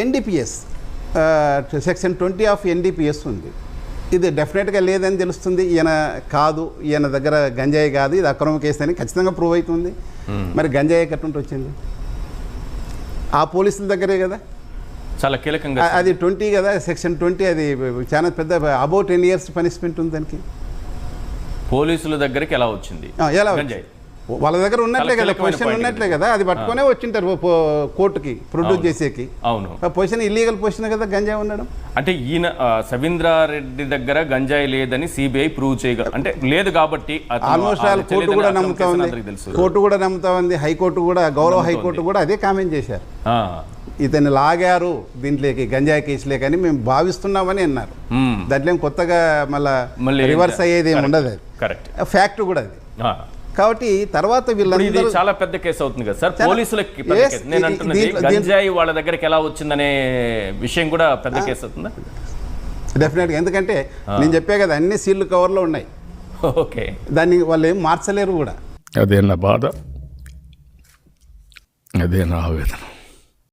NDPS section 20 of NDPS ఉంది. ఇది డెఫినెట్గా లేదని తెలుస్తుంది. ఈయన కాదు, ఈయన దగ్గర గంజాయి కాదు, ఇది అక్రమ కేసు అని ఖచ్చితంగా ప్రూవ్ అవుతుంది. మరి గంజాయి కట్టుంటే వచ్చింది ఆ పోలీసుల దగ్గరే కదా, చాలా కీలకంగా. అది 20 కదా, సెక్షన్ 20, అది చాలా పెద్ద అబౌట్ 10 years పనిష్మెంట్ ఉంది దానికి. పోలీసుల దగ్గరికి ఎలా వచ్చింది? ఎలా వాళ్ళ దగ్గర ఉన్నట్లే కదా, పొజిషన్ ఉన్నట్లే కదా, అది పట్టుకునే వచ్చింటారు కోర్టుకి ప్రొడ్యూస్ చేసేకి. అవును, పొజిషన్ ఇల్లీగల్ పొజిషన్ కదా గంజాయి ఉండడం. అంటే ఈయన సవీంద్రారెడ్డి దగ్గర గంజాయి లేదని సిబిఐ ప్రూవ్ చేయగల, అంటే లేదు కాబట్టి ఆల్మోస్ట్ ఆల్ కోర్టు కూడా నమ్ముతా ఉంది, కోర్టు కూడా నమ్ముతా ఉంది, హైకోర్టు కూడా, గౌరవ హైకోర్టు కూడా అదే కామెంట్ చేశారు. ఇతన్ని లాగారు దీంట్లోకి గంజాయి కేసులే కానీ మేము భావిస్తున్నామని అన్నారు. దాంట్లో కొత్తగా మళ్ళీ రివర్స్ అయ్యేది ఏమి ఉండదు, అది కరెక్ట్ ఫ్యాక్ట్ కూడా అది. కాబట్టి తర్వాత వీళ్ళందరూ చాలా పెద్ద కేసు అవుతుంది కదా సార్ పోలీసులకి. నేను అంటున్నది గంజాయి వాళ్ళ దగ్గరికి ఎలా వచ్చిందనే విషయం కూడా పెద్ద కేసు అవుతుందా? డెఫినెట్గా, ఎందుకంటే నేను చెప్పే కదా అన్ని సీల్డ్ కవర్లో ఉన్నాయి. ఓకే, దాన్ని వాళ్ళు ఏం మార్చలేరు కూడా. అదే నా బాధ, అదే నా ఆవేదన.